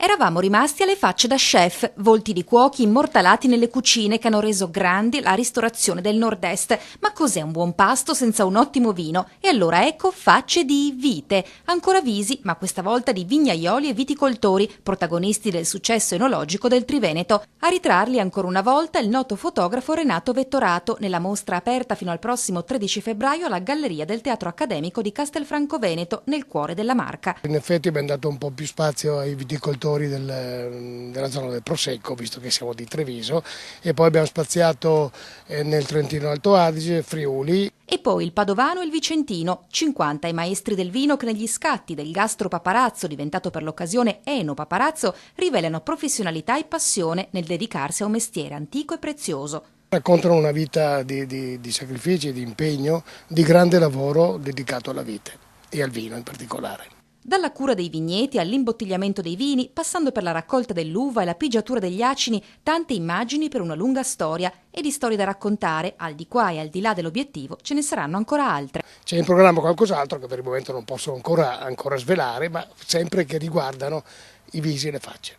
Eravamo rimasti alle facce da chef, volti di cuochi immortalati nelle cucine che hanno reso grande la ristorazione del nord-est. Ma cos'è un buon pasto senza un ottimo vino? E allora ecco facce di vite, ancora visi, ma questa volta di vignaioli e viticoltori, protagonisti del successo enologico del Triveneto. A ritrarli ancora una volta il noto fotografo Renato Vettorato, nella mostra aperta fino al prossimo 13 febbraio alla Galleria del Teatro Accademico di Castelfranco Veneto, nel cuore della Marca. In effetti abbiamo dato un po' più spazio ai viticoltori della zona del Prosecco, visto che siamo di Treviso, e poi abbiamo spaziato nel Trentino Alto Adige, Friuli. E poi il padovano e il vicentino, 50 i maestri del vino che negli scatti del Gastro Paparazzo, diventato per l'occasione Eno Paparazzo, rivelano professionalità e passione nel dedicarsi a un mestiere antico e prezioso. Raccontano una vita di sacrifici, di impegno, di grande lavoro dedicato alla vite e al vino in particolare. Dalla cura dei vigneti all'imbottigliamento dei vini, passando per la raccolta dell'uva e la pigiatura degli acini, tante immagini per una lunga storia, e di storie da raccontare, al di qua e al di là dell'obiettivo, ce ne saranno ancora altre. C'è in programma qualcos'altro che per il momento non posso ancora svelare, ma sempre che riguardano i visi e le facce.